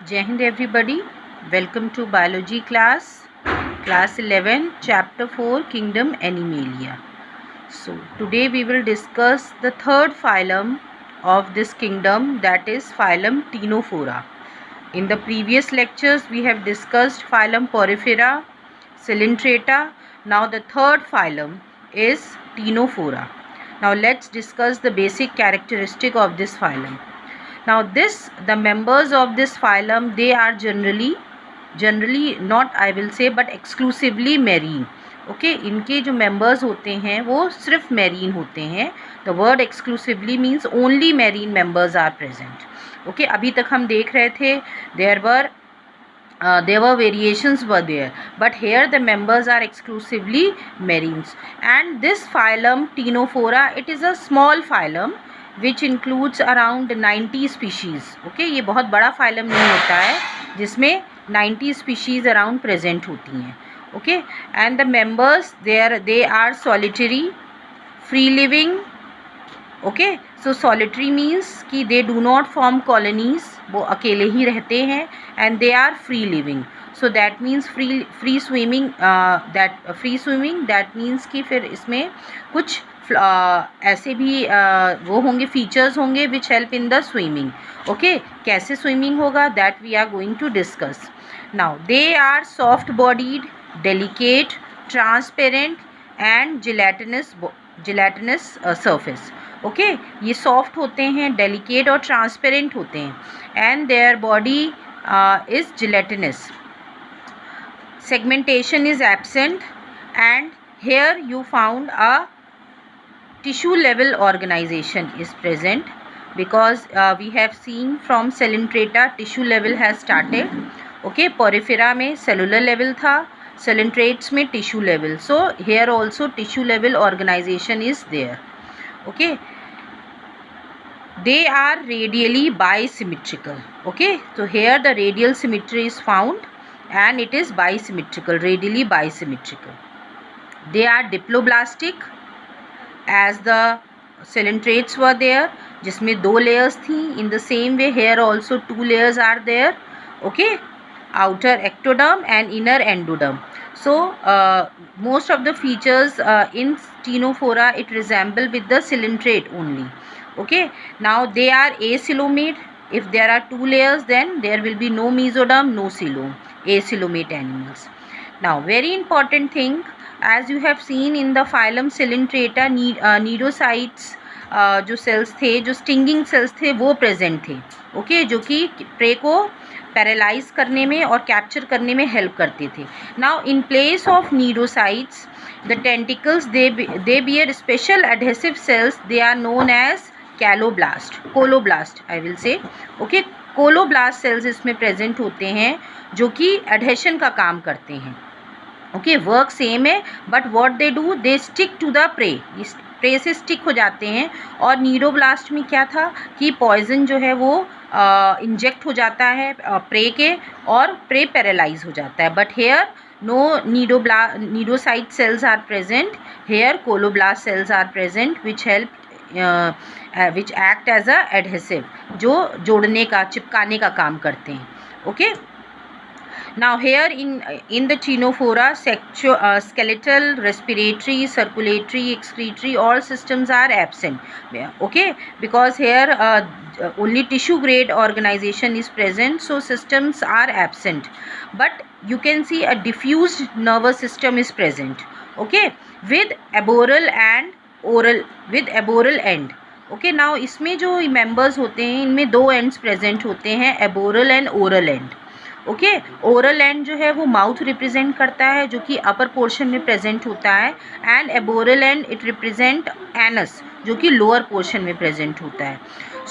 Jai Hind everybody. Welcome to biology class 11, chapter 4, Kingdom Animalia. So today we will discuss the third phylum of this kingdom, that is phylum Ctenophora. In the previous lectures we have discussed phylum Porifera, Coelenterata. Now the third phylum is Ctenophora. Now let's discuss the basic characteristic of this phylum. Now the members of this phylum, they are generally not I will say but exclusively marine. Okay इनके जो members होते हैं वो सिर्फ marine होते हैं. The word exclusively means only marine members are present. Okay अभी तक हम देख रहे थे there were variations were there, but here the members are exclusively marines. And this phylum Ctenophora, it is a small phylum which includes around 90 species. Okay ये बहुत बड़ा phylum नहीं होता है जिसमें 90 species around present होती हैं. Okay and the members they are solitary, free living. Okay so solitary means कि they do not form colonies, वो अकेले ही रहते हैं. And they are free living, so that means free swimming. That means कि फिर इसमें कुछ ऐसे भी वो होंगे फीचर्स होंगे which help in the swimming. Okay कैसे स्विमिंग होगा that we are going to discuss. Now they are soft bodied, delicate, transparent and gelatinous surface. Okay ये सॉफ्ट होते हैं, डेलिकेट और ट्रांसपेरेंट होते हैं. And their body is gelatinous. Segmentation is absent and here you found a tissue level organization is present because we have seen from Coelenterata tissue level has started. Okay, Porifera में cellular level था, Coelentrates में tissue level. So here also tissue level organization is there. Okay, they are radially bisymmetrical. Okay, so here the radial symmetry is found and it is bisymmetrical, radially bisymmetrical. They are diploblastic as the Coelentrates were there, जिसमें 2 layers थी. In the same way here also 2 layers are there. Okay, outer ectoderm and inner endoderm. So most of the features in Ctenophora it resemble with the Coelenterate only. Okay, now they are acoelomate. If there are 2 layers then there will be no mesoderm, no coelom. Acoelomate animals. Now very important thing, as you have seen in the phylum Coelenterata, nidocytes जो sales थे, जो stinging cells थे वो present थे. Okay जो कि pray को paralyse करने में और कैप्चर करने में हेल्प करते थे. Now in place of nidocytes the tentacles they bear special adhesive cells. They are known as colloblast I will say. Okay colloblast cells इसमें प्रेजेंट होते हैं जो कि एडहेशन का काम करते हैं. ओके वर्क सेम है but what they do, they stick to the prey से स्टिक हो जाते हैं. और नीडोब्लास्ट में क्या था कि पॉइजन जो है वो इंजेक्ट हो जाता है प्रे के और प्रे पैरालाइज हो जाता है. But here no nidocyte cells are present. Here coloblast cells are present which act as a adhesive, जो जोड़ने का चिपकाने का काम करते हैं. Okay now here in the Ctenophora skeletal, respiratory, circulatory, excretory all systems are absent. Okay, because here only tissue grade organization is present, so systems are absent, but you can see a diffused nervous system is present. Okay, with aboral end. Okay, now इसमें जो members होते हैं इनमें 2 ends present होते हैं, aboral and oral end. Okay oral and जो है वो माउथ रिप्रेजेंट करता है जो कि अपर पोर्शन में प्रेजेंट होता है. And aboral end it represent anus जो कि लोअर पोर्शन में प्रेजेंट होता है.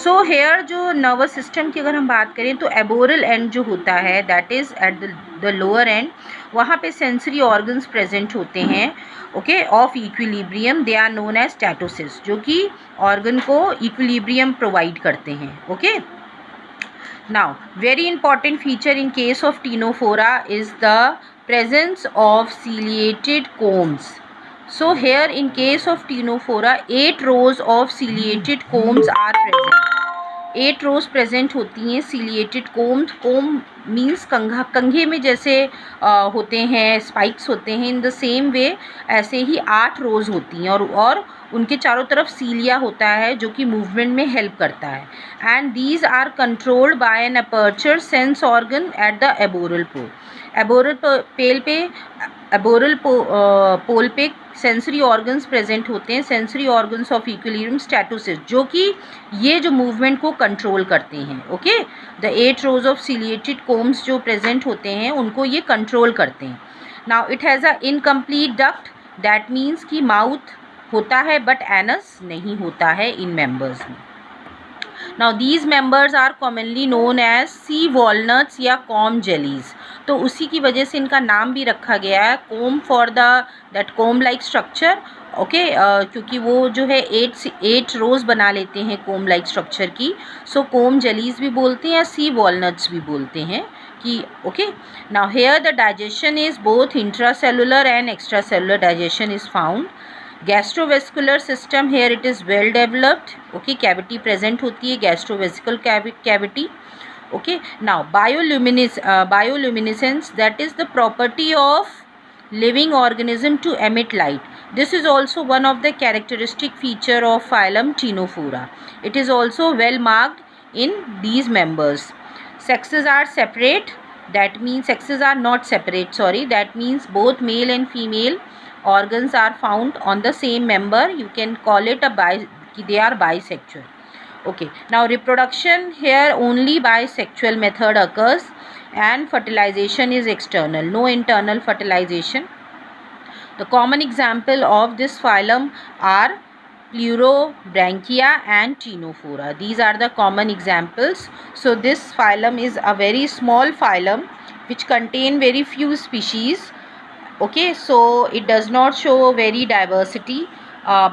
सो हेयर जो नर्वस सिस्टम की अगर हम बात करें तो एबोरल एंड जो होता है that is at the lower end, वहाँ पे सेंसरी ऑर्गन्स प्रेजेंट होते हैं. Okay of equilibrium, they are known as statocysts, जो कि ऑर्गन को इक्विलिब्रियम प्रोवाइड करते हैं. Okay now very important feature in case of Ctenophora is the presence of ciliated combs. So here in case of Ctenophora 8 rows of ciliated combs are present. 8 rows present होती हैं ciliated कोम means कंघे में जैसे होते हैं spikes होते हैं, in the same way ऐसे ही 8 रोज होती हैं और उनके चारों तरफ सीलिया होता है जो कि मूवमेंट में हेल्प करता है. And these are controlled by an aperture sense organ at the aboral pole. Aboral pole पे सेंसरी ऑर्गन्स प्रेजेंट होते हैं, sensory organs of equilibrium statocysts, जो कि ये जो मूवमेंट को कंट्रोल करते हैं. Okay, the 8 rows of ciliated combs जो प्रेजेंट होते हैं उनको ये कंट्रोल करते हैं. Now it has a incomplete duct, that means कि माउथ होता है बट एनस नहीं होता है इन मेंबर्स में. Now these members are commonly known as sea walnuts या comb jellies. तो उसी की वजह से इनका नाम भी रखा गया है comb for that comb like structure. Okay, क्योंकि वो जो है 8 रोज बना लेते हैं comb like structure की. सो comb jellies भी बोलते हैं या sea walnuts भी बोलते हैं कि okay. Now here the digestion is both intracellular and extracellular digestion is found. Gastrovascular system here it is well developed. Okay, cavity present होती है, gastrovascular cavity. Okay, now bioluminescence that is the property of living organism to emit light. This is also one of the characteristic feature of phylum Ctenophora. It is also well marked in these members. Sexes are separate, that means sexes are not separate, sorry, that means both male and female organs are found on the same member. You can call it they are bisexual. Okay, now reproduction here only by sexual method occurs and fertilization is external, no internal fertilization. The common example of this phylum are Pleurobranchia and Ctenophora. These are the common examples. So this phylum is a very small phylum which contain very few species. Okay, so it does not show very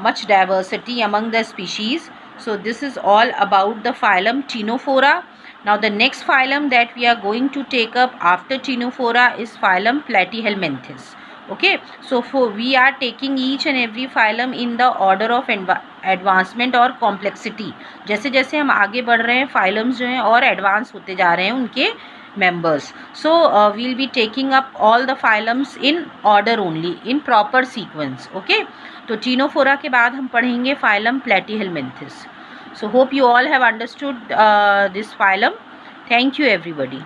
much diversity among the species. So this is all about the phylum Ctenophora. Now the next phylum that we are going to take up after Ctenophora is phylum Platyhelminthes. Okay, so we are taking each and every phylum in the order of advancement और complexity. जैसे जैसे हम आगे बढ़ रहे हैं phylums जो हैं और advance होते जा रहे हैं उनके members. So we'll be taking up all the phylums in order only, in proper sequence. Okay, तो Ctenophora के बाद हम पढ़ेंगे phylum Platyhelminthes. So hope you all have understood this phylum. Thank you everybody.